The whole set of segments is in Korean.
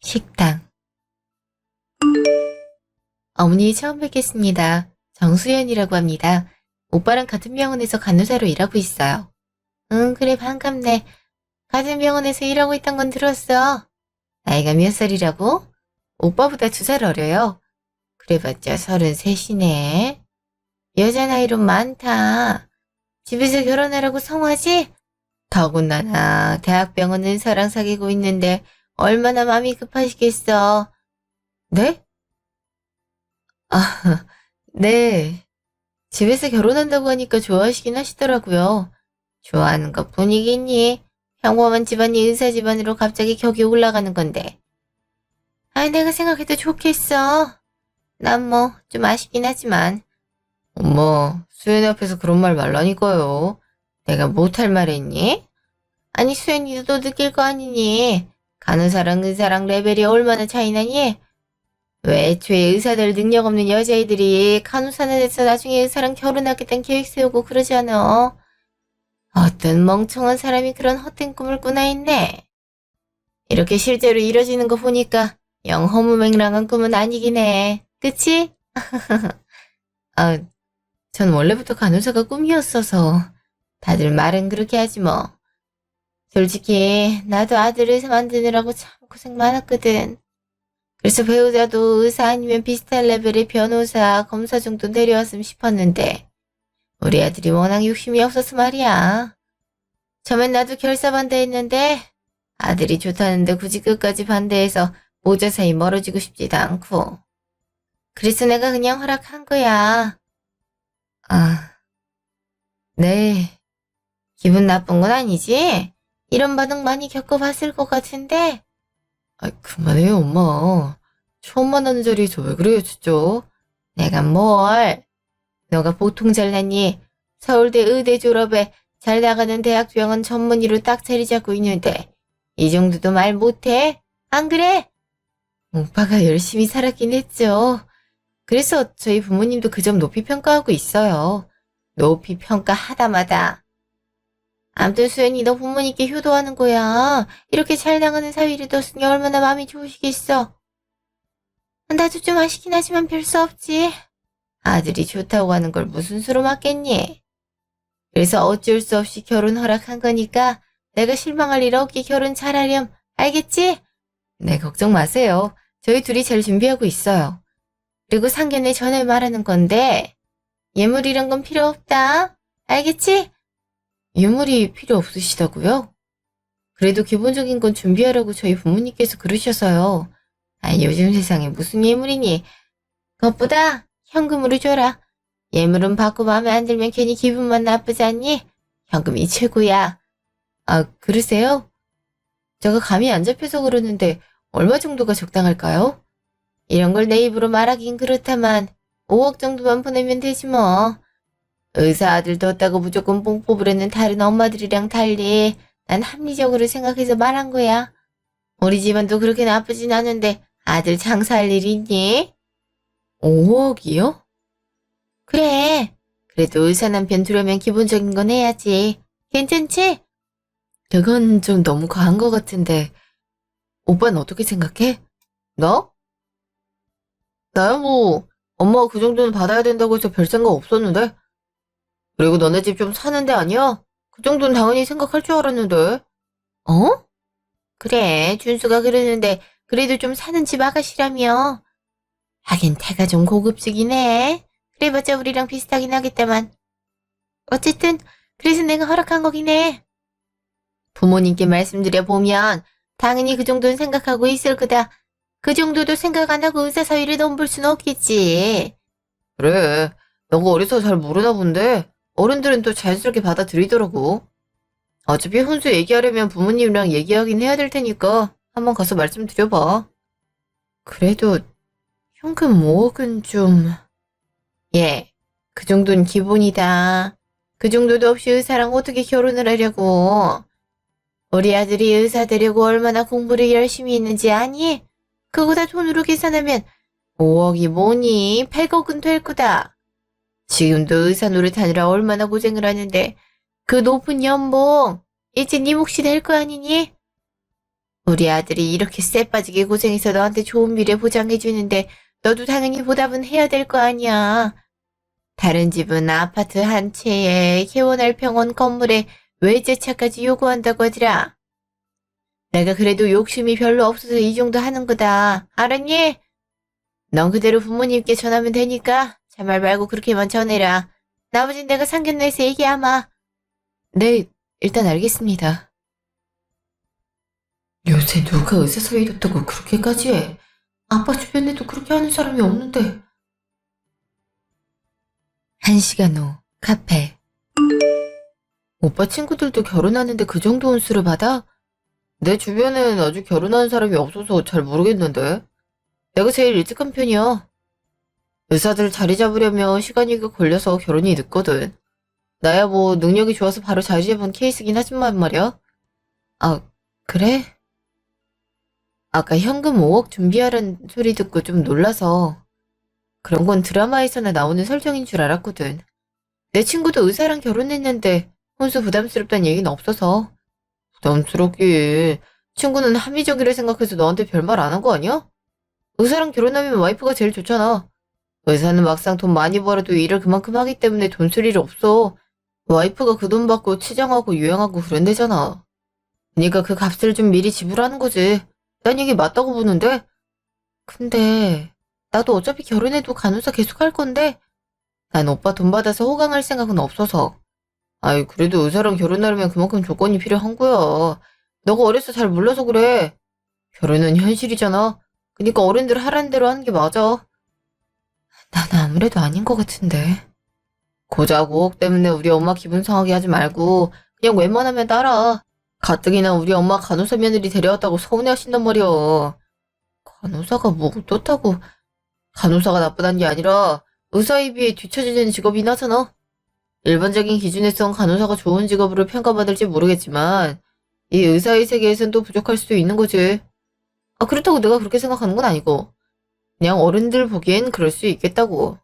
식당. 어머니 처음 뵙겠습니다. 정수연이라고 합니다. 오빠랑 같은 병원에서 간호사로 일하고 있어요. 응, 그래, 반갑네. 같은 병원에서 일하고 있단 건 들었어. 나이가 몇 살이라고? 오빠보다 2살 어려요. 그래봤자 33이네. 여자 나이로 많다. 집에서 결혼하라고 성화지? 더군다나 대학병원 의사랑 사귀고 있는데 얼마나 마음이 급하시겠어. 네? 아, 네. 집에서 결혼한다고 하니까 좋아하시긴 하시더라고요. 좋아하는 것 뿐이겠니? 평범한 집안이 의사 집안으로 갑자기 격이 올라가는 건데. 아이, 내가 생각해도 좋겠어. 난 뭐, 좀 아쉽긴 하지만. 엄마, 수연이 앞에서 그런 말 말라니까요. 내가 못할 말 했니? 아니, 수연이도 느낄 거 아니니? 간호사랑 의사랑 레벨이 얼마나 차이 나니? 왜 애초에 의사들 능력 없는 여자애들이 간호사는 해서 나중에 의사랑 결혼하겠다는 계획 세우고 그러지 않아? 어떤 멍청한 사람이 그런 헛된 꿈을 꾸나 있네. 이렇게 실제로 이뤄지는 거 보니까 영 허무맹랑한 꿈은 아니긴 해. 그치? 아, 전 원래부터 간호사가 꿈이었어서 다들 말은 그렇게 하지 뭐. 솔직히 나도 아들 의사 만드느라고 참 고생 많았거든. 그래서 배우자도 의사 아니면 비슷한 레벨의 변호사, 검사 정도 내려왔으면 싶었는데 우리 아들이 워낙 욕심이 없어서 말이야. 처음엔 나도 결사 반대했는데 아들이 좋다는데 굳이 끝까지 반대해서 모자 사이 멀어지고 싶지도 않고. 그래서 내가 그냥 허락한 거야. 아, 네. 기분 나쁜 건 아니지? 이런 반응 많이 겪어봤을 것 같은데. 아, 그만해요, 엄마. 처음 만나는 자리에서 왜 그래요, 진짜? 내가 뭘? 너가 보통 잘났니? 서울대 의대 졸업에 잘 나가는 대학병원 전문의로 딱 자리 잡고 있는데 이 정도도 말 못해? 안 그래? 오빠가 열심히 살았긴 했죠. 그래서 저희 부모님도 그 점 높이 평가하고 있어요. 높이 평가하다마다. 아무튼 수연이 너 부모님께 효도하는 거야. 이렇게 잘 나가는 사위를 뒀으니 얼마나 마음이 좋으시겠어. 나도 좀 아쉽긴 하지만 별 수 없지. 아들이 좋다고 하는 걸 무슨 수로 맞겠니? 그래서 어쩔 수 없이 결혼 허락한 거니까 내가 실망할 일 없게 결혼 잘하렴. 알겠지? 네, 걱정 마세요. 저희 둘이 잘 준비하고 있어요. 그리고 상견례 전에 말하는 건데 예물 이런 건 필요 없다. 알겠지? 예물이 필요 없으시다고요? 그래도 기본적인 건 준비하라고 저희 부모님께서 그러셔서요. 아, 요즘 세상에 무슨 예물이니? 그것보다 현금으로 줘라. 예물은 받고 마음에 안 들면 괜히 기분만 나쁘지 않니? 현금이 최고야. 아, 그러세요? 제가 감이 안 잡혀서 그러는데 얼마 정도가 적당할까요? 이런 걸 내 입으로 말하긴 그렇다만 5억 정도만 보내면 되지 뭐. 의사 아들 뒀다고 무조건 뽕 뽑으려는 다른 엄마들이랑 달리 난 합리적으로 생각해서 말한 거야. 우리 집안도 그렇게 나쁘진 않은데 아들 장사할 일 있니? 5억이요? 그래. 그래도 의사 남편 두려면 기본적인 건 해야지. 괜찮지? 그건 좀 너무 과한 것 같은데. 오빠는 어떻게 생각해? 나? 나야 뭐 엄마가 그 정도는 받아야 된다고 해서 별 생각 없었는데. 그리고 너네 집 좀 사는 데 아니야? 그 정도는 당연히 생각할 줄 알았는데. 어? 그래, 준수가 그러는데 그래도 좀 사는 집 아가씨라며. 하긴 태가 좀 고급지긴 해. 그래봤자 우리랑 비슷하긴 하겠다만. 어쨌든 그래서 내가 허락한 거긴 해. 부모님께 말씀드려보면 당연히 그 정도는 생각하고 있을 거다. 그 정도도 생각 안 하고 의사 사위를 넘볼 수는 없겠지. 그래, 너가 어려서 잘 모르나 본데 어른들은 또 자연스럽게 받아들이더라고. 어차피 혼수 얘기하려면 부모님이랑 얘기하긴 해야 될 테니까 한번 가서 말씀드려봐. 그래도 현금 5억은 좀... 예, 그 정도는 기본이다. 그 정도도 없이 의사랑 어떻게 결혼을 하려고. 우리 아들이 의사 되려고 얼마나 공부를 열심히 했는지 아니? 그거 다 돈으로 계산하면 5억이 뭐니? 100억은 될 거다. 지금도 의사 노릇하느라 얼마나 고생을 하는데 그 높은 연봉 이제 네 몫이 될 거 아니니? 우리 아들이 이렇게 쎄 빠지게 고생해서 너한테 좋은 미래 보장해주는데 너도 당연히 보답은 해야 될 거 아니야. 다른 집은 아파트 한 채에 개원할 병원 건물에 외제차까지 요구한다고 하더라. 내가 그래도 욕심이 별로 없어서 이 정도 하는 거다. 알았니? 넌 그대로 부모님께 전하면 되니까 잔말 말고 그렇게만 전해라. 나머진 내가 상견례에서 얘기하마. 네, 일단 알겠습니다. 요새 누가 의사 사위 뒀다고 그렇게까지 해? 아빠 주변에도 그렇게 하는 사람이 없는데. 1시간 후 카페. 오빠 친구들도 결혼하는데 그 정도 혼수를 받아? 내 주변엔 아직 결혼한 사람이 없어서 잘 모르겠는데. 내가 제일 일찍 한 편이야. 의사들 자리 잡으려면 시간이 걸려서 결혼이 늦거든. 나야 뭐 능력이 좋아서 바로 자리 잡은 케이스긴 하지만 말이야. 아, 그래? 아까 현금 5억 준비하라는 소리 듣고 좀 놀라서. 그런 건 드라마에서나 나오는 설정인 줄 알았거든. 내 친구도 의사랑 결혼했는데 혼수 부담스럽다는 얘기는 없어서. 부담스럽긴. 친구는 합리적이라 생각해서 너한테 별말 안 한 거 아니야? 의사랑 결혼하면 와이프가 제일 좋잖아. 의사는 막상 돈 많이 벌어도 일을 그만큼 하기 때문에 돈 쓸 일이 없어. 와이프가 그 돈 받고 치장하고 유행하고 그런대잖아. 그러니까 그 값을 좀 미리 지불하는 거지. 난 이게 맞다고 보는데. 근데 나도 어차피 결혼해도 간호사 계속 할 건데 난 오빠 돈 받아서 호강할 생각은 없어서. 아이 그래도 의사랑 결혼하려면 그만큼 조건이 필요한 거야. 너가 어려서 잘 몰라서 그래. 결혼은 현실이잖아. 그러니까 어른들 하라는 대로 하는 게 맞아. 나는 아무래도 아닌 것 같은데. 고작 5억 때문에 우리 엄마 기분 상하게 하지 말고 그냥 웬만하면 따라. 가뜩이나 우리 엄마 간호사 며느리 데려왔다고 서운해하신단 말이야. 간호사가 뭐 어떻다고. 간호사가 나쁘다는 게 아니라 의사에 비해 뒤처지는 직업이긴 하잖아. 일반적인 기준에선 간호사가 좋은 직업으로 평가받을지 모르겠지만 이 의사의 세계에선 또 부족할 수도 있는 거지. 아 그렇다고 내가 그렇게 생각하는 건 아니고 그냥 어른들 보기엔 그럴 수 있겠다고.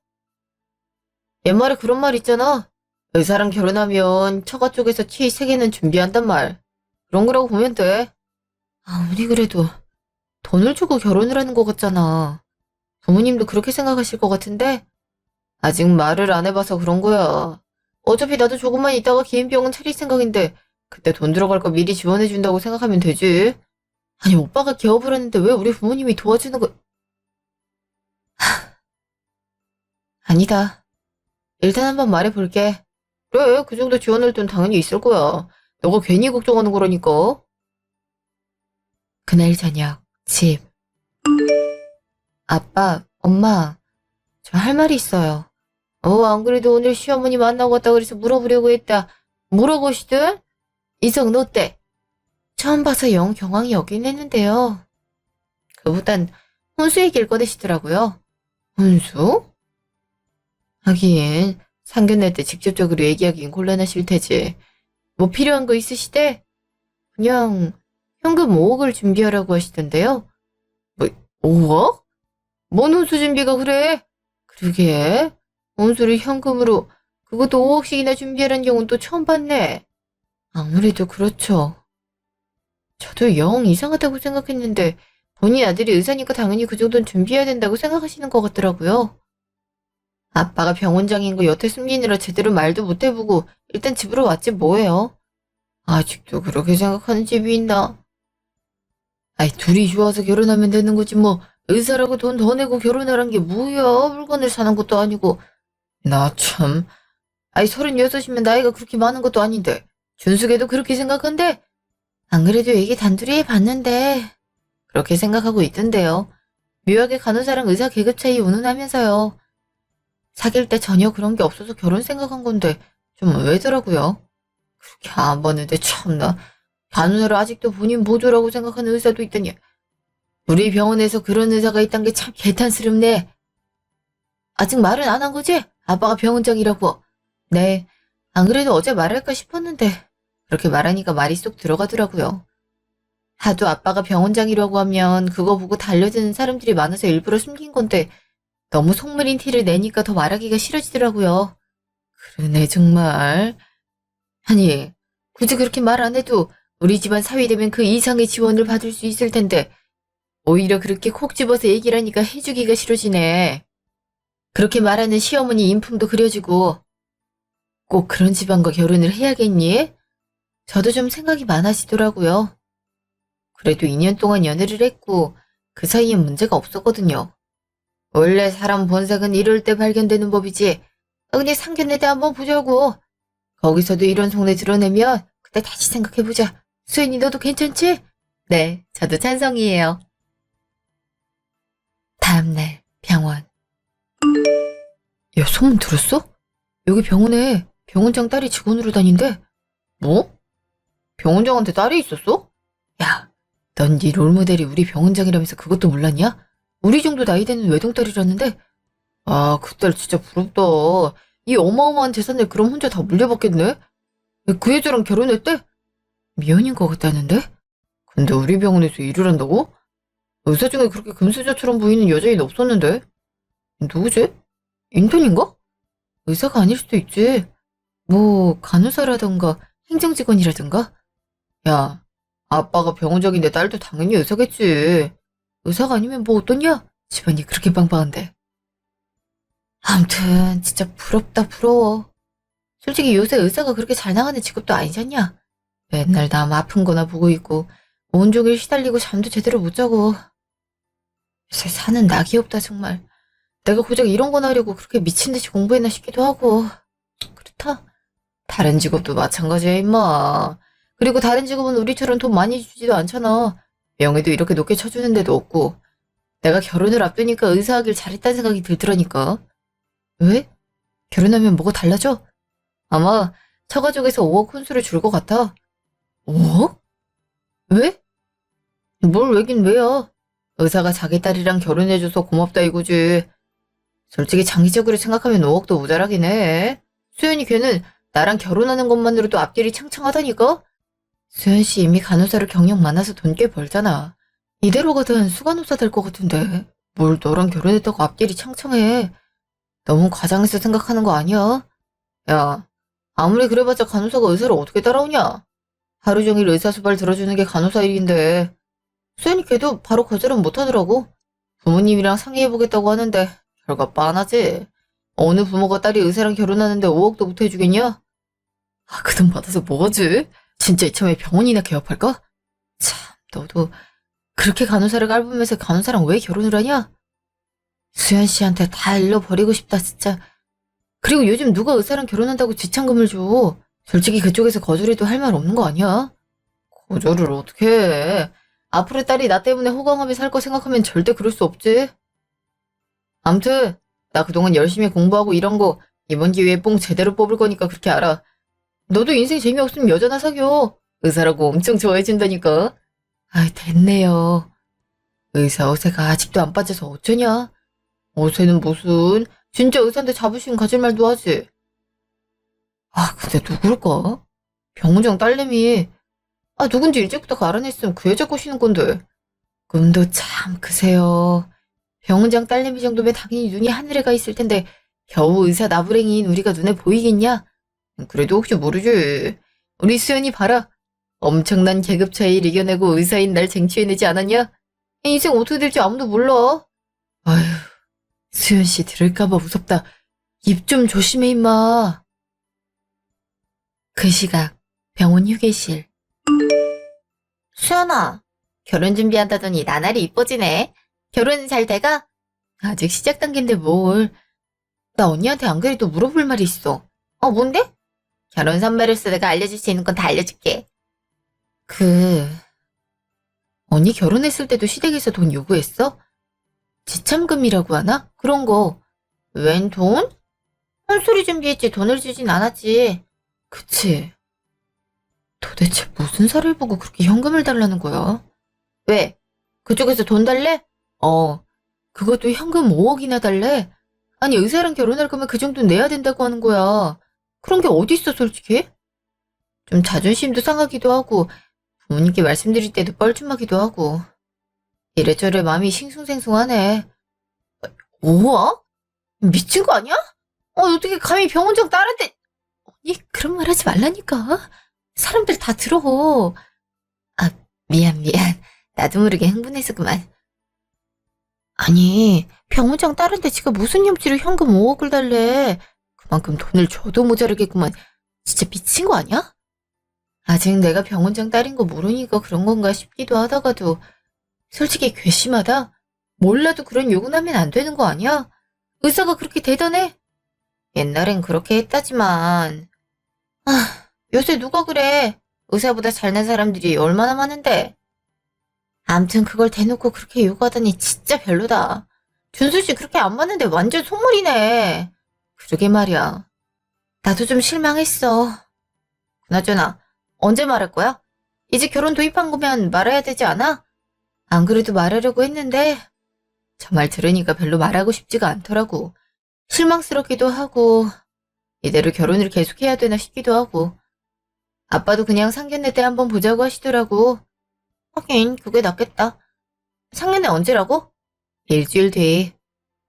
옛말에 그런 말 있잖아. 의사랑 결혼하면 처가 쪽에서 치 3개는 준비한단 말. 그런 거라고 보면 돼. 아무리 그래도 돈을 주고 결혼을 하는 것 같잖아. 부모님도 그렇게 생각하실 것 같은데 아직 말을 안 해봐서 그런 거야. 어차피 나도 조금만 있다가 개인병원 차릴 생각인데 그때 돈 들어갈 거 미리 지원해준다고 생각하면 되지. 아니 오빠가 개업을 하는데 왜 우리 부모님이 도와주는 거. 아니다. 일단 한번 말해볼게. 그래 그 정도 지원할 돈 당연히 있을 거야. 너가 괜히 걱정하는 거라니까. 그날 저녁 집. 아빠, 엄마, 저 할 말이 있어요. 안 그래도 오늘 시어머니 만나고 왔다 그래서 물어보려고 했다. 물어보시든? 이성 너 때? 처음 봐서 영 경황이 없긴 했는데요. 그보단 혼수 얘기를 꺼내시더라고요. 혼수? 하긴 상견례 때 직접적으로 얘기하긴 곤란하실 테지. 뭐 필요한 거 있으시대? 그냥 현금 5억을 준비하라고 하시던데요. 뭐 5억? 뭔 혼수 준비가 그래? 그러게 혼수를 현금으로 그것도 5억씩이나 준비하라는 경우는 또 처음 봤네. 아무래도 그렇죠. 저도 영 이상하다고 생각했는데 본인 아들이 의사니까 당연히 그 정도는 준비해야 된다고 생각하시는 것 같더라고요. 아빠가 병원장인 거 여태 숨기느라 제대로 말도 못 해보고 일단 집으로 왔지 뭐예요. 아직도 그렇게 생각하는 집이 있나? 아이 둘이 좋아서 결혼하면 되는 거지 뭐 의사라고 돈 더 내고 결혼하란 게 뭐야. 물건을 사는 것도 아니고. 나 참. 아이 36이면 나이가 그렇게 많은 것도 아닌데 준숙이도 그렇게 생각한대? 안 그래도 얘기 단둘이 해봤는데 그렇게 생각하고 있던데요. 묘하게 간호사랑 의사 계급 차이 운운하면서요. 사귈 때 전혀 그런 게 없어서 결혼 생각한 건데 좀 의외더라고요. 그렇게 안 봤는데 참나. 간호사를 아직도 본인 보조라고 생각하는 의사도 있더니 우리 병원에서 그런 의사가 있단 게 참 개탄스럽네. 아직 말은 안 한 거지? 아빠가 병원장이라고. 네. 안 그래도 어제 말할까 싶었는데 그렇게 말하니까 말이 쏙 들어가더라고요. 하도 아빠가 병원장이라고 하면 그거 보고 달려드는 사람들이 많아서 일부러 숨긴 건데 너무 속물인 티를 내니까 더 말하기가 싫어지더라고요. 그러네 정말. 아니 굳이 그렇게 말 안 해도 우리 집안 사위 되면 그 이상의 지원을 받을 수 있을 텐데 오히려 그렇게 콕 집어서 얘기를 하니까 해주기가 싫어지네. 그렇게 말하는 시어머니 인품도 그려지고 꼭 그런 집안과 결혼을 해야겠니? 저도 좀 생각이 많아지더라고요. 그래도 2년 동안 연애를 했고 그 사이엔 문제가 없었거든요. 원래 사람 본색은 이럴 때 발견되는 법이지. 근데 상견례 때 한번 보자고. 거기서도 이런 속내 드러내면 그때 다시 생각해보자. 수연이 너도 괜찮지? 네, 저도 찬성이에요. 다음날 병원. 야, 소문 들었어? 여기 병원에 병원장 딸이 직원으로 다닌대. 뭐? 병원장한테 딸이 있었어? 야, 넌 네 롤모델이 우리 병원장이라면서 그것도 몰랐냐? 우리 정도 나이 되는 외동딸이라는데? 아, 그 딸 진짜 부럽다. 이 어마어마한 재산을 그럼 혼자 다 물려받겠네? 그 여자랑 결혼했대? 미혼인 것 같다는데? 근데 우리 병원에서 일을 한다고? 의사 중에 그렇게 금수저처럼 보이는 여자인 없었는데? 누구지? 인턴인가? 의사가 아닐 수도 있지. 뭐 간호사라던가 행정직원이라던가? 야, 아빠가 병원장인데 딸도 당연히 의사겠지. 의사가 아니면 뭐 어떠냐? 집안이 그렇게 빵빵한데. 아무튼 진짜 부럽다 부러워. 솔직히 요새 의사가 그렇게 잘 나가는 직업도 아니잖냐. 맨날 남 아픈 거나 보고 있고 온종일 시달리고 잠도 제대로 못 자고. 요새 사는 낙이 없다 정말. 내가 고작 이런 거나 하려고 그렇게 미친 듯이 공부했나 싶기도 하고. 그렇다. 다른 직업도 마찬가지야 임마. 그리고 다른 직업은 우리처럼 돈 많이 주지도 않잖아. 명예도 이렇게 높게 쳐주는 데도 없고. 내가 결혼을 앞두니까 의사하길 잘했다는 생각이 들더라니까. 왜? 결혼하면 뭐가 달라져? 아마 처가족에서 5억 혼수를 줄 것 같아. 5억? 왜? 뭘 왜긴 왜야. 의사가 자기 딸이랑 결혼해줘서 고맙다 이거지. 솔직히 장기적으로 생각하면 5억도 모자라긴 해. 수연이 걔는 나랑 결혼하는 것만으로도 앞길이 창창하다니까? 수연 씨 이미 간호사로 경력 많아서 돈 꽤 벌잖아. 이대로 가든 수간호사 될 것 같은데. 뭘 너랑 결혼했다고 앞길이 창창해. 너무 과장해서 생각하는 거 아니야? 야, 아무리 그래봤자 간호사가 의사를 어떻게 따라오냐? 하루 종일 의사수발 들어주는 게 간호사 일인데. 수연이 걔도 바로 거절은 못하더라고. 부모님이랑 상의해보겠다고 하는데 결과 빤하지. 어느 부모가 딸이 의사랑 결혼하는데 5억도 못 해주겠냐? 아, 그 돈 받아서 뭐하지? 진짜 이참에 병원이나 개업할까? 참, 너도 그렇게 간호사를 깔보면서 간호사랑 왜 결혼을 하냐? 수연 씨한테 다 일러버리고 싶다, 진짜. 그리고 요즘 누가 의사랑 결혼한다고 지참금을 줘. 솔직히 그쪽에서 거절해도 할 말 없는 거 아니야? 거절을 어떻게 해? 앞으로 딸이 나 때문에 호강하며 살 거 생각하면 절대 그럴 수 없지. 암튼 나 그동안 열심히 공부하고 이런 거 이번 기회에 뽕 제대로 뽑을 거니까 그렇게 알아. 너도 인생 재미없으면 여자나 사겨. 의사라고 엄청 좋아해준다니까. 아이, 됐네요. 의사 어세가 아직도 안 빠져서 어쩌냐? 어세는 무슨 진짜 의사한테 자부심 가질 말도 하지. 아, 근데 누굴까? 병원장 딸내미. 아, 누군지 일찍부터 알아냈으면 그 여자 꼬시는 건데. 꿈도 참 크세요. 병원장 딸내미 정도면 당연히 눈이 하늘에 가 있을 텐데 겨우 의사 나부랭이인 우리가 눈에 보이겠냐? 그래도 혹시 모르지. 우리 수연이 봐라. 엄청난 계급 차이를 이겨내고 의사인 날 쟁취해내지 않았냐? 인생 어떻게 될지 아무도 몰라. 아휴, 수연 씨 들을까봐 무섭다. 입 좀 조심해 임마. 그 시각 병원 휴게실. 수연아, 결혼 준비한다더니 나날이 이뻐지네. 결혼은 잘 돼가? 아직 시작 단계인데 뭘. 나 언니한테 안 그래도 물어볼 말이 있어. 뭔데? 결혼 선배로서 내가 알려줄 수 있는 건 다 알려줄게. 언니 결혼했을 때도 시댁에서 돈 요구했어? 지참금이라고 하나? 그런 거. 웬 돈? 혼수리 준비했지 돈을 주진 않았지. 그치. 도대체 무슨 살을 보고 그렇게 현금을 달라는 거야? 왜? 그쪽에서 돈 달래? 그것도 현금 5억이나 달래? 아니, 의사랑 결혼할 거면 그 정도 내야 된다고 하는 거야. 그런 게 어딨어, 솔직히? 좀 자존심도 상하기도 하고, 부모님께 말씀드릴 때도 뻘쭘하기도 하고. 이래저래 마음이 싱숭생숭하네. 5억? 미친 거 아니야? 어떻게 감히 병원장 딸한테. 언니, 그런 말 하지 말라니까. 사람들 다 들어. 미안. 나도 모르게 흥분해서 그만. 아니, 병원장 다른데 지가 무슨 염치로 현금 5억을 달래. 그만큼 돈을 줘도 모자르겠구만. 진짜 미친 거 아니야? 아직 내가 병원장 딸인 거 모르니까 그런 건가 싶기도 하다가도 솔직히 괘씸하다. 몰라도 그런 욕은 하면 안 되는 거 아니야? 의사가 그렇게 대단해? 옛날엔 그렇게 했다지만. 요새 누가 그래? 의사보다 잘난 사람들이 얼마나 많은데. 암튼 그걸 대놓고 그렇게 욕하다니 진짜 별로다. 준수 씨 그렇게 안 맞는데 완전 속물이네. 그러게 말이야. 나도 좀 실망했어. 그나저나 언제 말할 거야? 이제 결혼 도입한 거면 말해야 되지 않아? 안 그래도 말하려고 했는데 저 말 들으니까 별로 말하고 싶지가 않더라고. 실망스럽기도 하고 이대로 결혼을 계속해야 되나 싶기도 하고. 아빠도 그냥 상견례 때 한번 보자고 하시더라고. 하긴 그게 낫겠다. 상견례 언제라고? 일주일 뒤.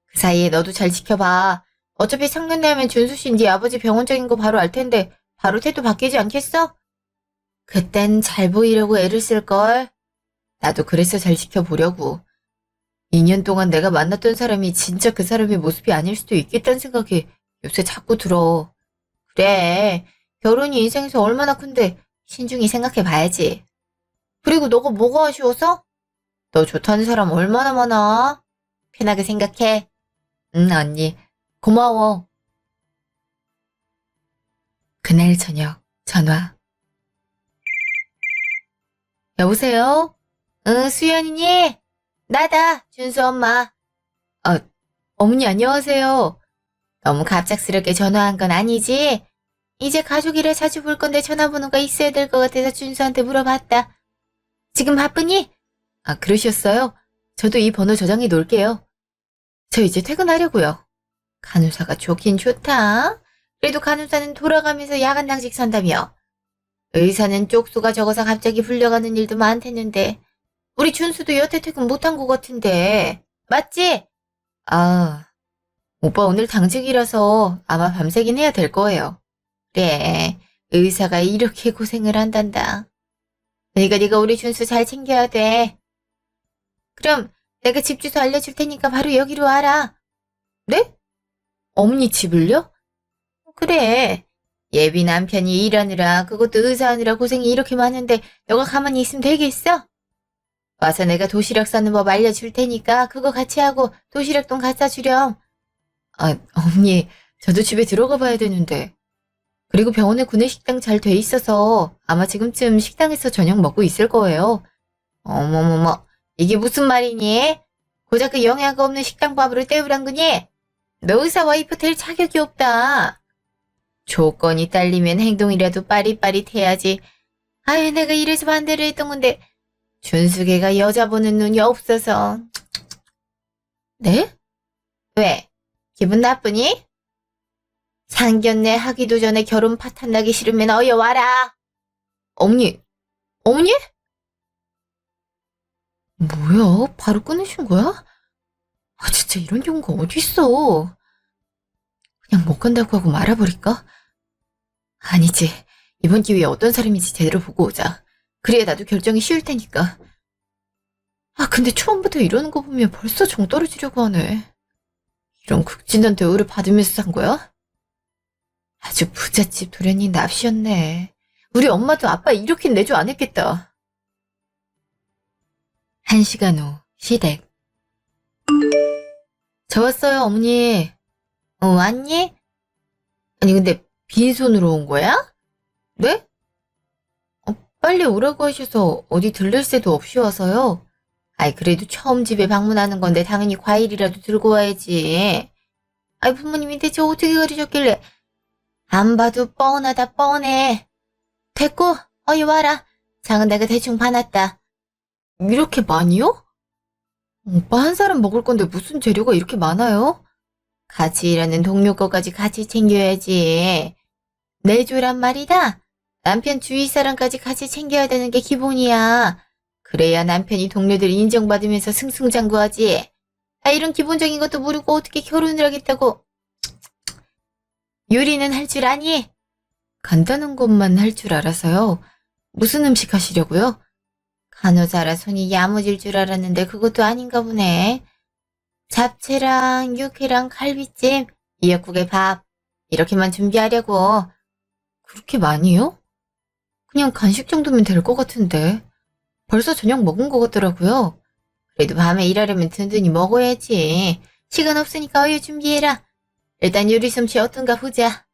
그 사이에 너도 잘 지켜봐. 어차피 상견례 하면 준수 씨 네 아버지 병원장인 거 바로 알 텐데 바로 태도 바뀌지 않겠어? 그땐 잘 보이려고 애를 쓸걸. 나도 그래서 잘 지켜보려고. 2년 동안 내가 만났던 사람이 진짜 그 사람의 모습이 아닐 수도 있겠다는 생각이 요새 자꾸 들어. 그래, 결혼이 인생에서 얼마나 큰데 신중히 생각해봐야지. 그리고 너가 뭐가 아쉬워서? 너 좋다는 사람 얼마나 많아? 편하게 생각해. 응, 언니. 고마워. 그날 저녁 전화. 여보세요? 응, 수연이니? 나다, 준수 엄마. 어머니 안녕하세요. 너무 갑작스럽게 전화한 건 아니지? 이제 가족이라 자주 볼 건데 전화번호가 있어야 될 것 같아서 준수한테 물어봤다. 지금 바쁘니? 그러셨어요? 저도 이 번호 저장해 놓을게요. 저 이제 퇴근하려고요. 간호사가 좋긴 좋다. 그래도 간호사는 돌아가면서 야간 당직 선다며. 의사는 쪽수가 적어서 갑자기 불려가는 일도 많댔는데 우리 준수도 여태 퇴근 못한 것 같은데. 맞지? 오빠 오늘 당직이라서 아마 밤새긴 해야 될 거예요. 그래, 의사가 이렇게 고생을 한단다. 그러니까 네가 우리 준수 잘 챙겨야 돼. 그럼 내가 집 주소 알려줄 테니까 바로 여기로 와라. 네? 어머니 집을요? 그래. 예비 남편이 일하느라 그것도 의사하느라 고생이 이렇게 많은데 너가 가만히 있으면 되겠어? 와서 내가 도시락 싸는 법 알려줄 테니까 그거 같이 하고 도시락돈 갖다 주렴. 어머니, 저도 집에 들어가 봐야 되는데. 그리고 병원에 구내식당 잘 돼 있어서 아마 지금쯤 식당에서 저녁 먹고 있을 거예요. 어머머머, 이게 무슨 말이니? 고작 그 영양가 없는 식당밥으로 때우란 거니? 너 의사 와이프 될 자격이 없다. 조건이 딸리면 행동이라도 빠릿빠릿해야지. 아유, 내가 이래서 반대를 했던 건데 준수개가 여자 보는 눈이 없어서. 네? 왜? 기분 나쁘니? 상견례 하기도 전에 결혼 파탄 나기 싫으면 어여 와라. 어머니, 어머니? 뭐야? 바로 끊으신 거야? 진짜 이런 경우가 어딨어. 그냥 못 간다고 하고 말아버릴까? 아니지. 이번 기회에 어떤 사람인지 제대로 보고 오자. 그래야 나도 결정이 쉬울 테니까. 근데 처음부터 이러는 거 보면 벌써 정 떨어지려고 하네. 이런 극진한 대우를 받으면서 산 거야? 아주 부잣집 도련이 납시였네. 우리 엄마도 아빠 이렇게 내조 안 했겠다. 1시간 후 시댁. 저 왔어요, 어머니. 왔니? 아니 근데 빈손으로 온 거야? 네? 빨리 오라고 하셔서 어디 들를 새도 없이 와서요. 그래도 처음 집에 방문하는 건데 당연히 과일이라도 들고 와야지. 부모님이 대체 어떻게 그러셨길래. 안 봐도 뻔하다 뻔해. 됐고 어이 와라. 장은 내가 대충 봐놨다. 이렇게 많이요? 오빠 한 사람 먹을 건데 무슨 재료가 이렇게 많아요? 같이 일하는 동료 거까지 같이 챙겨야지. 내조란 말이다. 남편 주위 사람까지 같이 챙겨야 되는 게 기본이야. 그래야 남편이 동료들 인정받으면서 승승장구하지. 이런 기본적인 것도 모르고 어떻게 결혼을 하겠다고. 요리는 할 줄 아니? 간단한 것만 할 줄 알아서요. 무슨 음식 하시려고요? 간호사라 손이 야무질 줄 알았는데 그것도 아닌가 보네. 잡채랑 육회랑 갈비찜, 미역국에 밥 이렇게만 준비하려고. 그렇게 많이요? 그냥 간식 정도면 될 것 같은데. 벌써 저녁 먹은 것 같더라고요. 그래도 밤에 일하려면 든든히 먹어야지. 시간 없으니까 어여 준비해라. 일단 요리 솜씨 어떤가 보자.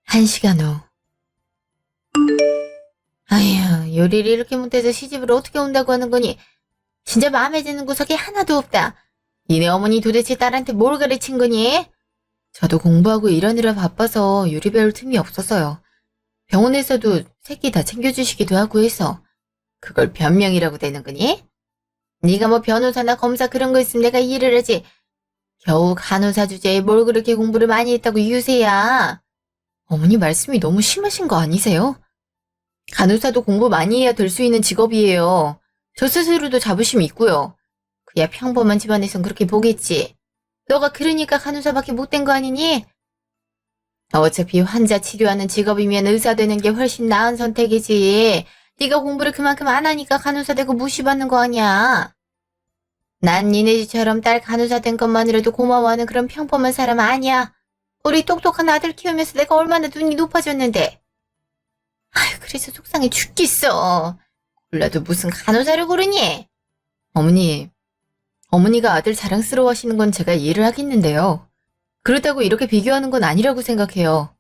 1시간 후. 아휴, 요리를 이렇게 못해서 시집을 어떻게 온다고 하는 거니? 진짜 마음에 드는 구석이 하나도 없다. 니네 어머니 도대체 딸한테 뭘 가르친 거니? 저도 공부하고 일하느라 바빠서 요리 배울 틈이 없어서요. 병원에서도 새끼 다 챙겨주시기도 하고 해서. 그걸 변명이라고 되는 거니? 네가 뭐 변호사나 검사 그런 거 있으면 내가 이해를 하지. 겨우 간호사 주제에 뭘 그렇게 공부를 많이 했다고 유세야. 어머니 말씀이 너무 심하신 거 아니세요? 간호사도 공부 많이 해야 될 수 있는 직업이에요. 저 스스로도 자부심 있고요. 그야 평범한 집안에선 그렇게 보겠지. 너가 그러니까 간호사밖에 못 된 거 아니니? 어차피 환자 치료하는 직업이면 의사 되는 게 훨씬 나은 선택이지. 네가 공부를 그만큼 안 하니까 간호사 되고 무시받는 거 아니야. 난 니네 집처럼 딸 간호사 된 것만으로도 고마워하는 그런 평범한 사람 아니야. 우리 똑똑한 아들 키우면서 내가 얼마나 눈이 높아졌는데. 아유, 그래서 속상해 죽겠어. 몰라도 무슨 간호사를 고르니? 어머니가 아들 자랑스러워 하시는 건 제가 이해를 하겠는데요. 그렇다고 이렇게 비교하는 건 아니라고 생각해요.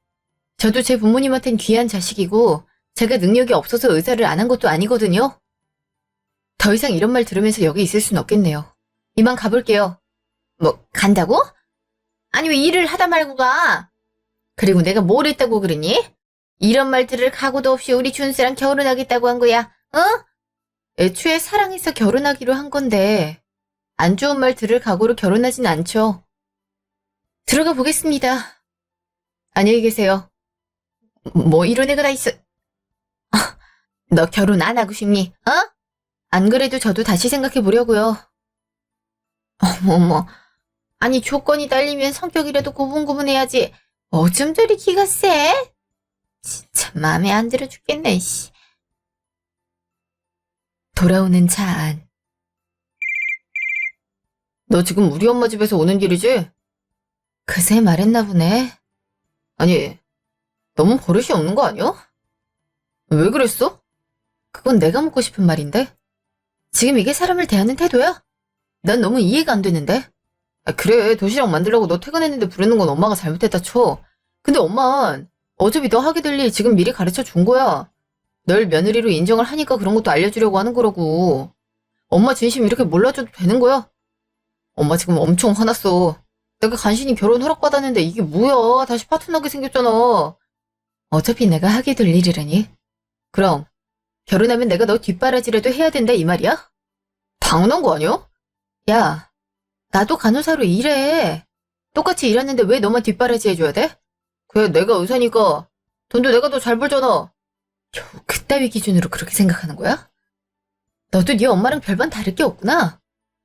저도 제 부모님한텐 귀한 자식이고 제가 능력이 없어서 의사를 안 한 것도 아니거든요. 더 이상 이런 말 들으면서 여기 있을 순 없겠네요. 이만 가볼게요. 뭐 간다고? 아니 왜 일을 하다 말고 가? 그리고 내가 뭘 했다고 그러니? 이런 말 들을 각오도 없이 우리 준수랑 결혼하겠다고 한 거야, 어? 애초에 사랑해서 결혼하기로 한 건데 안 좋은 말 들을 각오로 결혼하진 않죠. 들어가 보겠습니다. 안녕히 계세요. 뭐 이런 애가 다 있어. 너 결혼 안 하고 싶니? 어? 안 그래도 저도 다시 생각해 보려고요. 어머머. 아니 조건이 딸리면 성격이라도 고분고분해야지. 어쩜 저리 기가 세? 진짜 마음에 안 들어 죽겠네, 씨. 돌아오는 차 안. 너 지금 우리 엄마 집에서 오는 길이지? 그새 말했나 보네. 아니, 너무 버릇이 없는 거 아니야? 왜 그랬어? 그건 내가 묻고 싶은 말인데. 지금 이게 사람을 대하는 태도야? 난 너무 이해가 안 되는데. 아, 그래, 도시락 만들려고 너 퇴근했는데 부르는 건 엄마가 잘못했다 쳐. 근데 엄만 어차피 너 하게 될 일 지금 미리 가르쳐 준 거야. 널 며느리로 인정을 하니까 그런 것도 알려주려고 하는 거라고. 엄마 진심 이렇게 몰라줘도 되는 거야? 엄마 지금 엄청 화났어. 내가 간신히 결혼 허락받았는데 이게 뭐야. 다시 파토나게 생겼잖아. 어차피 내가 하게 될 일이라니. 그럼 결혼하면 내가 너 뒷바라지라도 해야 된다 이 말이야? 당연한 거 아니야? 야, 나도 간호사로 일해. 똑같이 일하는데 왜 너만 뒷바라지 해줘야 돼? 그래, 내가 의사니까 돈도 내가 더 잘 벌잖아. 겨우 그따위 기준으로 그렇게 생각하는 거야? 너도 네 엄마랑 별반 다를 게 없구나.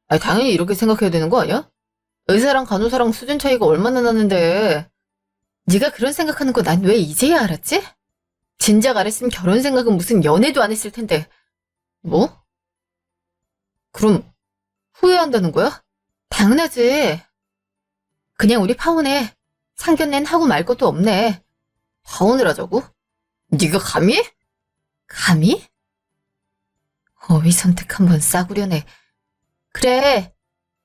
아니, 당연히 이렇게 생각해야 되는 거 아니야? 의사랑 간호사랑 수준 차이가 얼마나 나는데. 네가 그런 생각하는 거 난 왜 이제야 알았지? 진작 알았으면 결혼 생각은 무슨 연애도 안 했을 텐데. 뭐? 그럼 후회한다는 거야? 당연하지. 그냥 우리 파혼해. 상견례는 하고 말 것도 없네. 파혼을 하자고? 네가 감히? 감히? 어휘 선택 한번 싸구려네. 그래.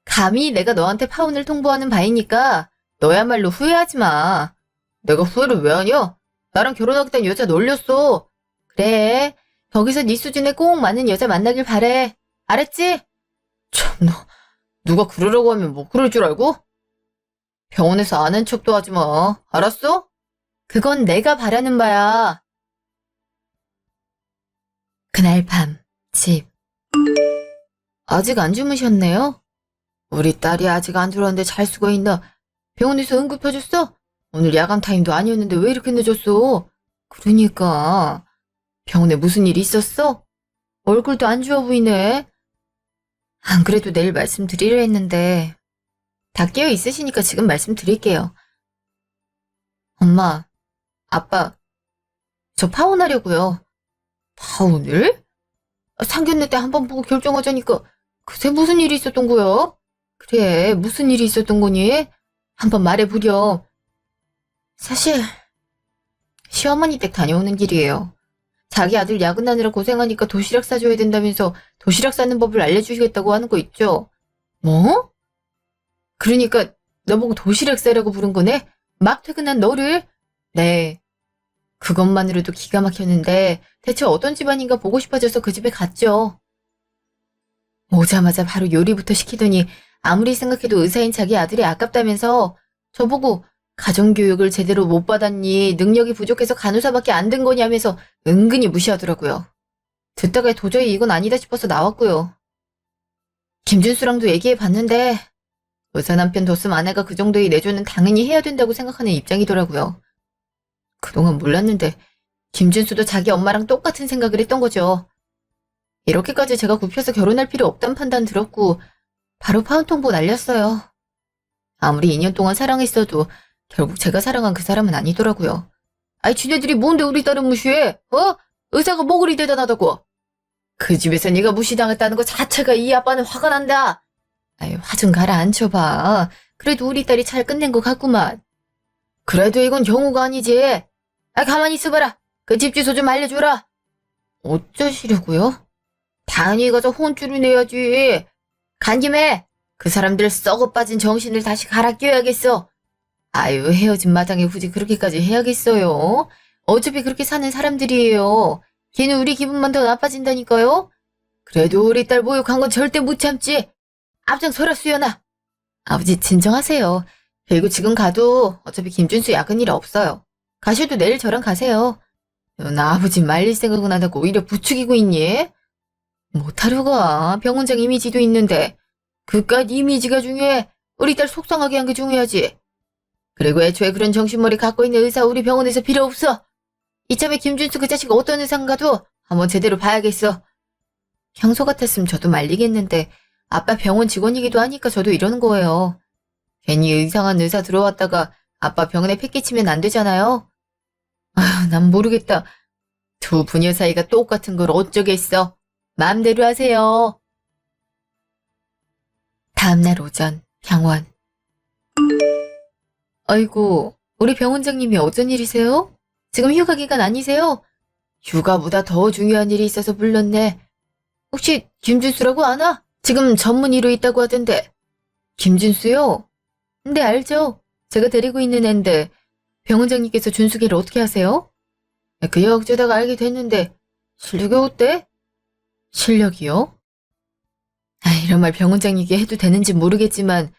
감히 내가 너한테 파혼을 통보하는 바이니까 너야말로 후회하지 마. 내가 후회를 왜 하냐? 나랑 결혼하겠다는 여자 놀렸어. 그래. 거기서 네 수준에 꼭 맞는 여자 만나길 바래. 알았지? 참나. 누가 그러라고 하면 뭐 그럴 줄 알고? 병원에서 아는 척도 하지 마. 알았어? 그건 내가 바라는 바야. 그날 밤, 집. 아직 안 주무셨네요? 우리 딸이 아직 안 들어왔는데 잘 수가 있나? 병원에서 응급해줬어? 오늘 야간 타임도 아니었는데 왜 이렇게 늦었어? 그러니까 병원에 무슨 일 있었어? 얼굴도 안 좋아 보이네. 안 그래도 내일 말씀드리려 했는데 다 깨어 있으시니까 지금 말씀드릴게요. 엄마, 아빠, 저 파혼하려고요. 파혼을? 상견례 때 한 번 보고 결정하자니까 그새 무슨 일이 있었던 거야? 그래, 무슨 일이 있었던 거니? 한번 말해보렴. 사실 시어머니 댁 다녀오는 길이에요. 자기 아들 야근하느라 고생하니까 도시락 싸줘야 된다면서 도시락 싸는 법을 알려주시겠다고 하는 거 있죠? 뭐? 그러니까 너보고 도시락 싸라고 부른 거네? 막 퇴근한 너를? 네. 그것만으로도 기가 막혔는데 대체 어떤 집안인가 보고 싶어져서 그 집에 갔죠. 오자마자 바로 요리부터 시키더니 아무리 생각해도 의사인 자기 아들이 아깝다면서 저보고 가정교육을 제대로 못 받았니, 능력이 부족해서 간호사밖에 안 된 거냐면서 은근히 무시하더라고요. 듣다가 도저히 이건 아니다 싶어서 나왔고요. 김준수랑도 얘기해봤는데 의사 남편 뒀으면 아내가 그 정도의 내조는 당연히 해야 된다고 생각하는 입장이더라고요. 그동안 몰랐는데 김준수도 자기 엄마랑 똑같은 생각을 했던 거죠. 이렇게까지 제가 굽혀서 결혼할 필요 없단 판단 들었고 바로 파혼 통보 날렸어요. 아무리 2년 동안 사랑했어도 결국 제가 사랑한 그 사람은 아니더라고요. 아이 지네들이 뭔데 우리 딸은 무시해? 어? 의사가 뭐 그리 대단하다고? 그 집에서 네가 무시당했다는 것 자체가 이 아빠는 화가 난다. 아이 화 좀 가라앉혀봐. 그래도 우리 딸이 잘 끝낸 것 같구만. 그래도 이건 경우가 아니지. 아 가만히 있어봐라. 그 집 주소 좀 알려줘라. 어쩌시려고요? 당연히 가서 혼쭐을 내야지. 간 김에 그 사람들 썩어 빠진 정신을 다시 갈아 끼워야겠어. 아유 헤어진 마당에 굳이 그렇게까지 해야겠어요? 어차피 그렇게 사는 사람들이에요. 걔는 우리 기분만 더 나빠진다니까요? 그래도 우리 딸 모욕한 건 절대 못 참지. 앞장서라 수연아. 아버지 진정하세요. 그리고 지금 가도 어차피 김준수 야근 일 없어요. 가셔도 내일 저랑 가세요. 나 아버지 말릴 생각은 안 하고 오히려 부추기고 있니? 못하려 가. 병원장 이미지도 있는데. 그깟 이미지가 중요해. 우리 딸 속상하게 한 게 중요하지. 그리고 애초에 그런 정신머리 갖고 있는 의사 우리 병원에서 필요 없어. 이참에 김준수 그 자식 어떤 의사인가도 한번 제대로 봐야겠어. 평소 같았으면 저도 말리겠는데 아빠 병원 직원이기도 하니까 저도 이러는 거예요. 괜히 이상한 의사 들어왔다가 아빠 병원에 패기치면 안 되잖아요. 아휴, 난 모르겠다. 두 부녀 사이가 똑같은 걸 어쩌겠어. 마음대로 하세요. 다음날 오전, 병원. 아이고, 우리 병원장님이 어쩐 일이세요? 지금 휴가 기간 아니세요? 휴가보다 더 중요한 일이 있어서 불렀네. 혹시 김준수라고 아나? 지금 전문의로 있다고 하던데. 김준수요? 네, 알죠. 제가 데리고 있는 앤데 병원장님께서 준수기를 어떻게 하세요? 그야 어쩌다가 알게 됐는데 실력이 어때? 실력이요? 아, 이런 말 병원장님께 해도 되는지 모르겠지만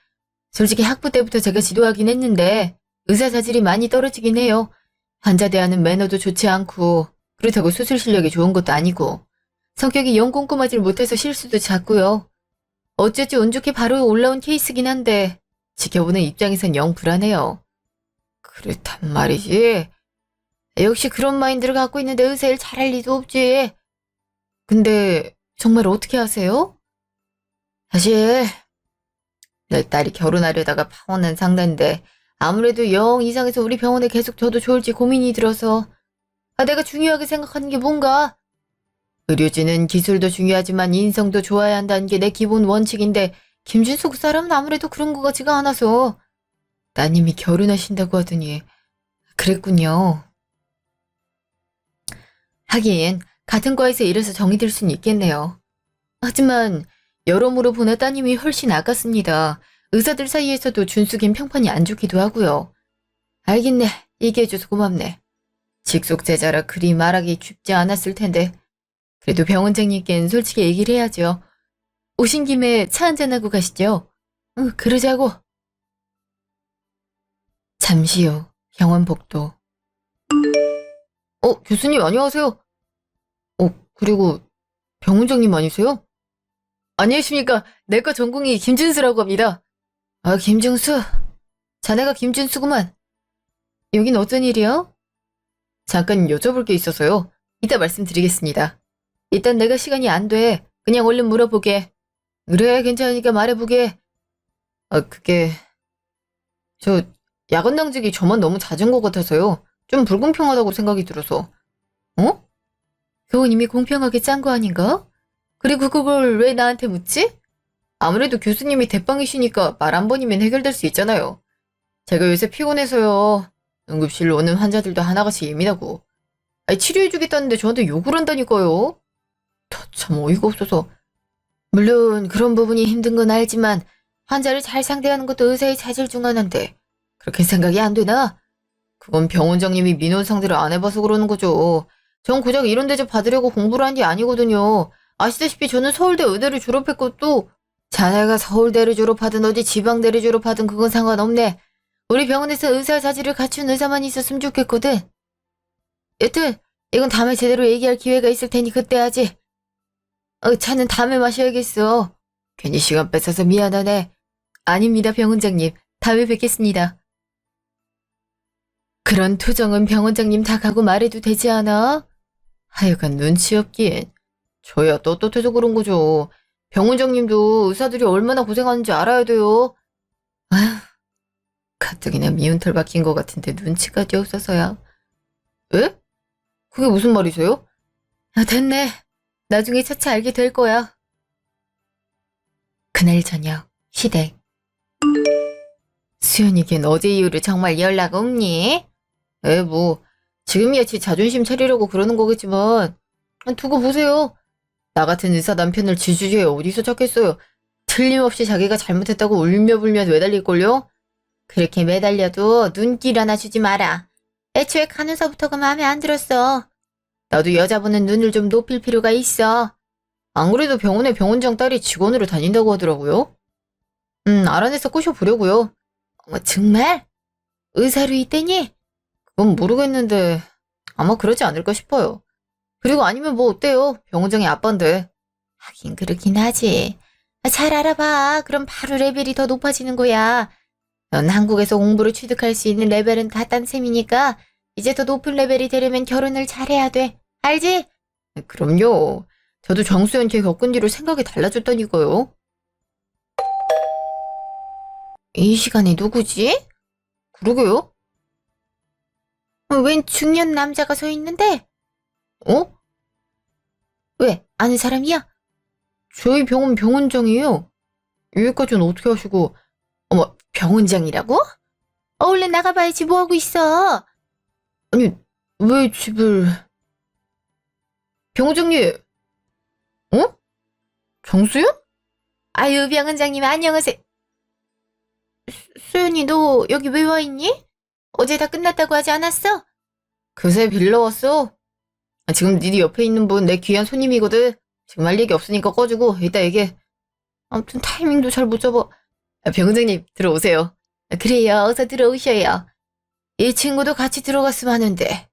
솔직히 학부 때부터 제가 지도하긴 했는데 의사 자질이 많이 떨어지긴 해요. 환자 대하는 매너도 좋지 않고 그렇다고 수술 실력이 좋은 것도 아니고 성격이 영 꼼꼼하지 못해서 실수도 잦고요. 어쩌지 운 좋게 바로 올라온 케이스긴 한데 지켜보는 입장에선 영 불안해요. 그렇단 말이지. 역시 그런 마인드를 갖고 있는데 의사 일 잘할 리도 없지. 근데 정말 어떻게 하세요? 사실 내 딸이 결혼하려다가 파혼한 상대인데 아무래도 영 이상해서 우리 병원에 계속 둬도 좋을지 고민이 들어서 내가 중요하게 생각하는 게 뭔가? 의료진은 기술도 중요하지만 인성도 좋아야 한다는 게 내 기본 원칙인데 김준수 그 사람은 아무래도 그런 것 같지가 않아서 따님이 결혼하신다고 하더니 그랬군요. 하긴 같은 과에서 일해서 정이 들 수는 있겠네요. 하지만 여러모로 보나 따님이 훨씬 아깝습니다. 의사들 사이에서도 준숙인 평판이 안 좋기도 하고요. 알겠네. 얘기해줘서 고맙네. 직속제자라 그리 말하기 쉽지 않았을 텐데 그래도 병원장님께는 솔직히 얘기를 해야죠. 오신 김에 차 한잔하고 가시죠. 응, 그러자고. 잠시 후 병원 복도. 교수님 안녕하세요. 그리고 병원장님 아니세요? 안녕하십니까. 내과 전공의 김준수라고 합니다. 아, 김준수? 자네가 김준수구만. 여긴 어쩐 일이야? 잠깐 여쭤볼 게 있어서요. 이따 말씀드리겠습니다. 일단 내가 시간이 안 돼. 그냥 얼른 물어보게. 그래, 괜찮으니까 말해보게. 그게... 저 야간 당직이 저만 너무 잦은 것 같아서요. 좀 불공평하다고 생각이 들어서. 어? 교우님이 공평하게 짠 거 아닌가? 그리고 그걸 왜 나한테 묻지? 아무래도 교수님이 대빵이시니까 말 한 번이면 해결될 수 있잖아요. 제가 요새 피곤해서요. 응급실로 오는 환자들도 하나같이 예민하고. 아니, 치료해주겠다는데 저한테 욕을 한다니까요. 참 어이가 없어서. 물론 그런 부분이 힘든 건 알지만 환자를 잘 상대하는 것도 의사의 자질 중 하나인데 그렇게 생각이 안 되나? 그건 병원장님이 민원 상대를 안 해봐서 그러는 거죠. 전 고작 이런 대접 받으려고 공부를 한 게 아니거든요. 아시다시피 저는 서울대 의대를 졸업했고 또 자네가 서울대를 졸업하든 어디 지방대를 졸업하든 그건 상관없네. 우리 병원에서 의사 자질을 갖춘 의사만 있었으면 좋겠거든. 여튼 이건 다음에 제대로 얘기할 기회가 있을 테니 그때 하지. 차는 다음에 마셔야겠어. 괜히 시간 뺏어서 미안하네. 아닙니다, 병원장님. 다음에 뵙겠습니다. 그런 투정은 병원장님 다 가고 말해도 되지 않아? 하여간 눈치 없긴. 저야 떳떳해서 그런 거죠. 병원장님도 의사들이 얼마나 고생하는지 알아야 돼요. 아휴, 가뜩이나 미운 털 박힌 것 같은데 눈치까지 없어서야. 에? 그게 무슨 말이세요? 됐네. 나중에 차차 알게 될 거야. 그날 저녁, 시댁. 수연이 걘 어제 이후로 정말 연락 없니? 지금이야 지 자존심 차리려고 그러는 거겠지만 두고 보세요. 나 같은 의사 남편을 지주지에 어디서 찾겠어요. 틀림없이 자기가 잘못했다고 울며불며 매달릴걸요? 그렇게 매달려도 눈길 하나 주지 마라. 애초에 간호사부터가 마음에 안 들었어. 나도 여자분은 눈을 좀 높일 필요가 있어. 안 그래도 병원에 병원장 딸이 직원으로 다닌다고 하더라고요. 알아내서 꼬셔보려고요. 정말? 의사로 있대니? 그건 모르겠는데 아마 그러지 않을까 싶어요. 그리고 아니면 뭐 어때요? 병원장이 아빠인데. 하긴 그렇긴 하지. 잘 알아봐. 그럼 바로 레벨이 더 높아지는 거야. 넌 한국에서 공부를 취득할 수 있는 레벨은 다 딴 셈이니까 이제 더 높은 레벨이 되려면 결혼을 잘해야 돼. 알지? 그럼요. 저도 정수연 걔 겪은 뒤로 생각이 달라졌다니까요. 이 시간에 누구지? 그러게요. 웬 중년 남자가 서 있는데? 어? 왜? 아는 사람이야? 저희 병원 병원장이에요. 여기까지는 어떻게 하시고. 어머, 병원장이라고? 얼른 나가봐야지 뭐하고 있어. 아니, 왜 집을... 병원장님, 어? 정수연? 아유, 병원장님 안녕하세요. 수연이 너 여기 왜 와 있니? 어제 다 끝났다고 하지 않았어? 그새 빌러 왔어. 지금 니네 옆에 있는 분 내 귀한 손님이거든. 지금 할 얘기 없으니까 꺼주고 이따 얘기해. 아무튼 타이밍도 잘 못 잡아. 병원장님 들어오세요. 그래요. 어서 들어오셔요. 이 친구도 같이 들어갔으면 하는데.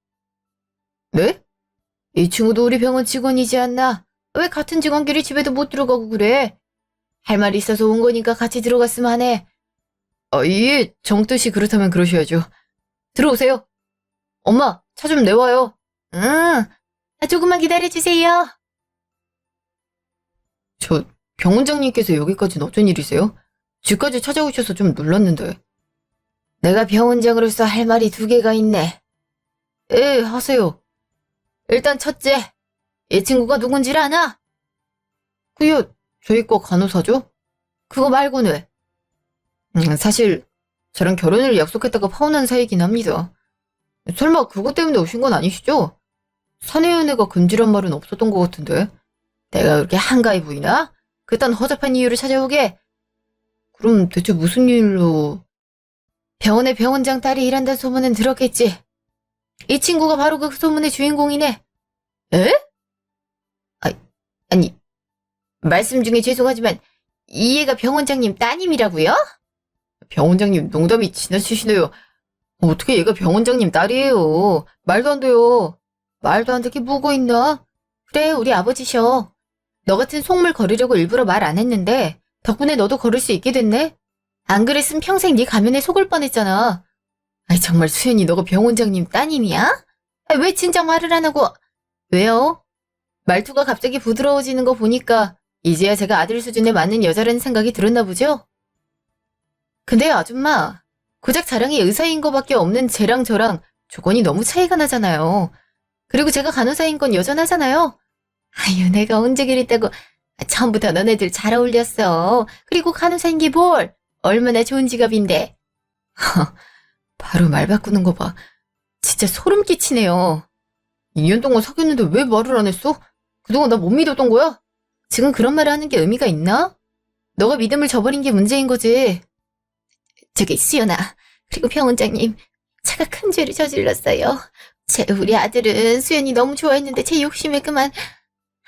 네? 이 친구도 우리 병원 직원이지 않나? 왜 같은 직원끼리 집에도 못 들어가고 그래? 할 말이 있어서 온 거니까 같이 들어갔으면 하네. 예, 정뜻이 그렇다면 그러셔야죠. 들어오세요. 엄마, 차 좀 내와요. 응, 조금만 기다려주세요. 저 병원장님께서 여기까지는 어쩐 일이세요? 집까지 찾아오셔서 좀 놀랐는데. 내가 병원장으로서 할 말이 두 개가 있네. 예, 하세요. 일단 첫째, 이 친구가 누군지를 아나? 그요, 저희 과 간호사죠? 그거 말고는? 사실 저랑 결혼을 약속했다가 파혼한 사이긴 합니다. 설마 그것 때문에 오신 건 아니시죠? 사내 연애가 금지란 말은 없었던 것 같은데. 내가 그렇게 한가해 보이나? 그딴 허접한 이유를 찾아오게? 그럼 대체 무슨 일로... 병원에 병원장 딸이 일한다는 소문은 들었겠지. 이 친구가 바로 그 소문의 주인공이네. 에? 아니, 말씀 중에 죄송하지만 이 애가 병원장님 따님이라고요? 병원장님 농담이 지나치시네요. 어떻게 얘가 병원장님 딸이에요. 말도 안 돼요. 말도 안 되게 뭐가 있나? 그래, 우리 아버지셔. 너 같은 속물 거르려고 일부러 말 안 했는데 덕분에 너도 걸을 수 있게 됐네. 안 그랬으면 평생 네 가면에 속을 뻔했잖아. 아이 정말 수연이 너가 병원장님 따님이야? 왜 진작 말을 안 하고... 왜요? 말투가 갑자기 부드러워지는 거 보니까 이제야 제가 아들 수준에 맞는 여자라는 생각이 들었나 보죠? 근데 아줌마, 고작 자랑이 의사인 거밖에 없는 쟤랑 저랑 조건이 너무 차이가 나잖아요. 그리고 제가 간호사인 건 여전하잖아요. 아유, 내가 언제 그랬다고. 처음부터 너네들 잘 어울렸어. 그리고 간호사인 게 뭘? 얼마나 좋은 직업인데. 바로 말 바꾸는 거 봐. 진짜 소름 끼치네요. 2년 동안 사귀었는데 왜 말을 안 했어? 그동안 나 못 믿었던 거야? 지금 그런 말을 하는 게 의미가 있나? 너가 믿음을 저버린 게 문제인 거지. 저기 수연아, 그리고 병원장님, 제가 큰 죄를 저질렀어요. 우리 아들은 수연이 너무 좋아했는데 제 욕심에 그만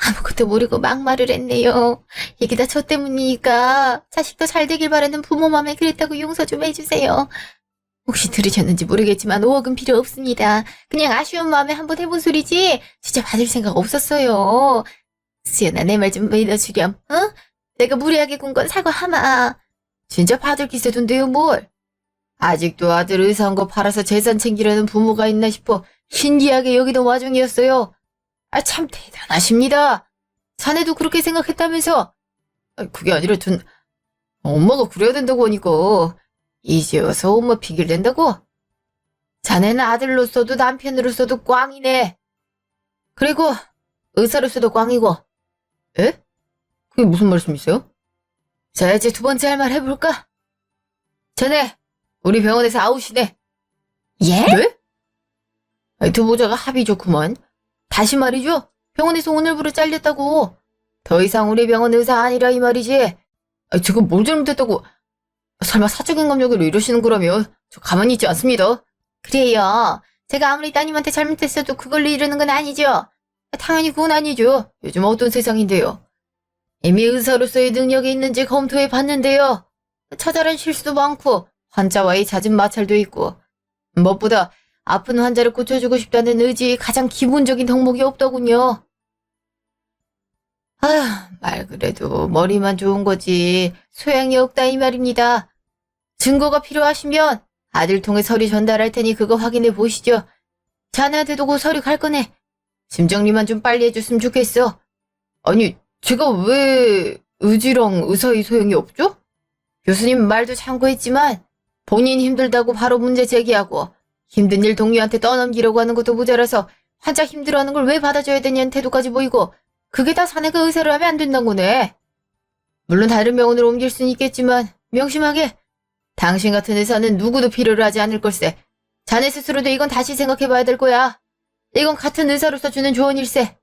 아무것도 모르고 막말을 했네요. 이게 다 저 때문이니까 자식도 잘 되길 바라는 부모 맘에 그랬다고 용서 좀 해주세요. 혹시 들으셨는지 모르겠지만 5억은 필요 없습니다. 그냥 아쉬운 마음에 한번 해본 소리지 진짜 받을 생각 없었어요. 수연아, 내 말 좀 믿어주렴. 어? 내가 무리하게 군 건 사과하마. 진짜 받을 기세던데요 뭘. 아직도 아들 의사한 거 팔아서 재산 챙기려는 부모가 있나 싶어 신기하게 여기던 와중이었어요. 참 대단하십니다. 자네도 그렇게 생각했다면서. 그게 아니라 전 엄마가 그래야 된다고 하니까 이제 와서 엄마 픽을 낸다고? 자네는 아들로서도 남편으로서도 꽝이네. 그리고 의사로서도 꽝이고. 에? 그게 무슨 말씀이세요? 자, 이제 두 번째 할 말 해볼까? 자네, 우리 병원에서 아웃이네. 예? 네? 두 보자가 합이 좋구먼. 다시 말이죠. 병원에서 오늘부로 잘렸다고. 더 이상 우리 병원 의사 아니라 이 말이지. 제가 뭘 잘못했다고. 설마 사적인 감정으로 이러시는 거라면 저 가만히 있지 않습니다. 그래요. 제가 아무리 따님한테 잘못했어도 그걸로 이러는 건 아니죠. 당연히 그건 아니죠. 요즘 어떤 세상인데요. 이미 의사로서의 능력이 있는지 검토해 봤는데요. 처절한 실수도 많고 환자와의 잦은 마찰도 있고 무엇보다 아픈 환자를 고쳐주고 싶다는 의지의 가장 기본적인 덕목이 없더군요. 아휴, 말 그래도 머리만 좋은 거지 소양이 없다 이 말입니다. 증거가 필요하시면 아들 통해 서류 전달할 테니 그거 확인해 보시죠. 자네한테도 그 서류 갈 거네. 짐 정리만 좀 빨리 해줬으면 좋겠어. 아니, 제가 왜 의지랑 의사의 소용이 없죠? 교수님 말도 참고했지만 본인 힘들다고 바로 문제 제기하고 힘든 일 동료한테 떠넘기려고 하는 것도 모자라서 환자 힘들어하는 걸 왜 받아줘야 되냐는 태도까지 보이고 그게 다 사내가 의사를 하면 안 된다는 거네. 물론 다른 병원으로 옮길 수는 있겠지만 명심하게 당신 같은 의사는 누구도 필요로 하지 않을 걸세. 자네 스스로도 이건 다시 생각해봐야 될 거야. 이건 같은 의사로서 주는 조언일세.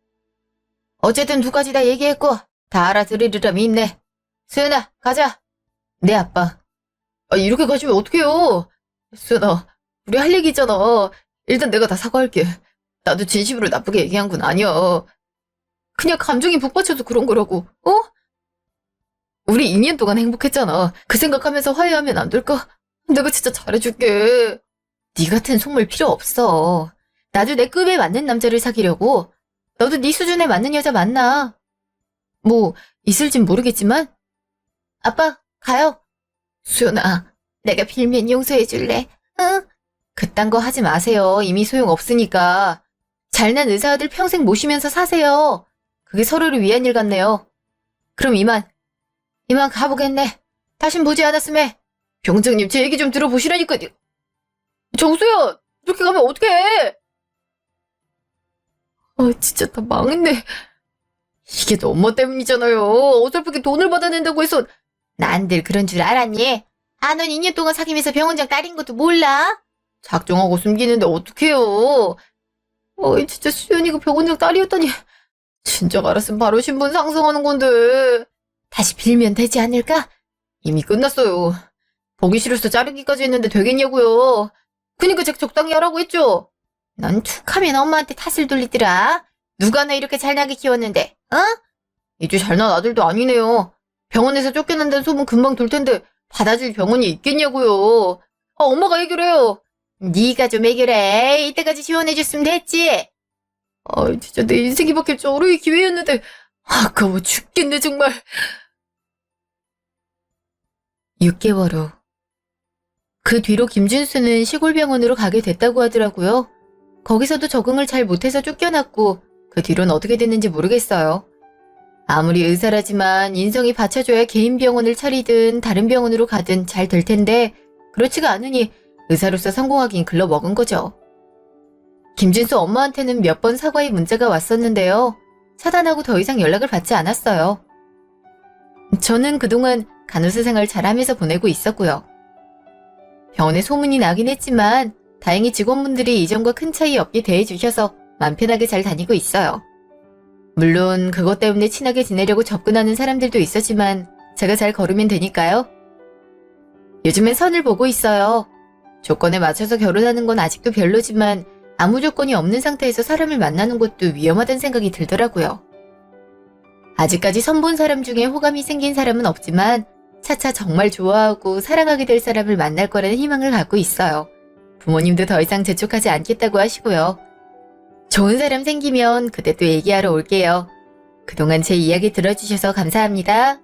어쨌든 두 가지 다 얘기했고 다 알아들으리라 믿네. 수연아, 가자. 네, 아빠. 이렇게 가시면 어떡해요. 수연아, 우리 할 얘기 있잖아. 일단 내가 다 사과할게. 나도 진심으로 나쁘게 얘기한 건 아니야. 그냥 감정이 북받쳐서 그런 거라고. 어? 우리 2년 동안 행복했잖아. 그 생각하면서 화해하면 안 될까? 내가 진짜 잘해줄게. 네 같은 속물 필요 없어. 나도 내 급에 맞는 남자를 사귀려고. 너도 네 수준에 맞는 여자 만나. 뭐 있을진 모르겠지만. 아빠, 가요. 수연아, 내가 빌면 용서해줄래? 응? 그딴 거 하지 마세요. 이미 소용없으니까. 잘난 의사 아들 평생 모시면서 사세요. 그게 서로를 위한 일 같네요. 그럼 이만 가보겠네. 다신 보지 않았음에. 병장님, 제 얘기 좀 들어보시라니까. 정수야, 이렇게 가면 어떡해? 진짜 다 망했네. 이게 너 엄마 때문이잖아요. 어설프게 돈을 받아낸다고 해서. 난들 그런 줄 알았니? 넌 2년 동안 사귀면서 병원장 딸인 것도 몰라? 작정하고 숨기는데 어떡해요. 진짜 수연이가 병원장 딸이었다니. 진작 알았으면 바로 신분 상승하는 건데. 다시 빌면 되지 않을까? 이미 끝났어요. 보기 싫어서 자르기까지 했는데 되겠냐고요. 그니까 제가 적당히 하라고 했죠. 넌 툭하면 엄마한테 탓을 돌리더라. 누가 나 이렇게 잘나게 키웠는데, 어? 이제 잘난 아들도 아니네요. 병원에서 쫓겨난다는 소문 금방 돌 텐데 받아줄 병원이 있겠냐고요. 엄마가 해결해요. 네가 좀 해결해. 이때까지 지원해줬으면 됐지. 진짜 내 인생이 바뀔 절호의 기회였는데 아까워 죽겠네 정말. 6개월 후. 그 뒤로 김준수는 시골 병원으로 가게 됐다고 하더라고요. 거기서도 적응을 잘 못해서 쫓겨났고 그 뒤로는 어떻게 됐는지 모르겠어요. 아무리 의사라지만 인성이 받쳐줘야 개인 병원을 차리든 다른 병원으로 가든 잘 될 텐데 그렇지가 않으니 의사로서 성공하긴 글러먹은 거죠. 김진수 엄마한테는 몇 번 사과의 문자가 왔었는데요. 차단하고 더 이상 연락을 받지 않았어요. 저는 그동안 간호사 생활 잘하면서 보내고 있었고요. 병원에 소문이 나긴 했지만 다행히 직원분들이 이전과 큰 차이 없게 대해주셔서 맘 편하게 잘 다니고 있어요. 물론 그것 때문에 친하게 지내려고 접근하는 사람들도 있었지만 제가 잘 걸으면 되니까요. 요즘엔 선을 보고 있어요. 조건에 맞춰서 결혼하는 건 아직도 별로지만 아무 조건이 없는 상태에서 사람을 만나는 것도 위험하다는 생각이 들더라고요. 아직까지 선본 사람 중에 호감이 생긴 사람은 없지만 차차 정말 좋아하고 사랑하게 될 사람을 만날 거라는 희망을 갖고 있어요. 부모님도 더 이상 재촉하지 않겠다고 하시고요. 좋은 사람 생기면 그때 또 얘기하러 올게요. 그동안 제 이야기 들어주셔서 감사합니다.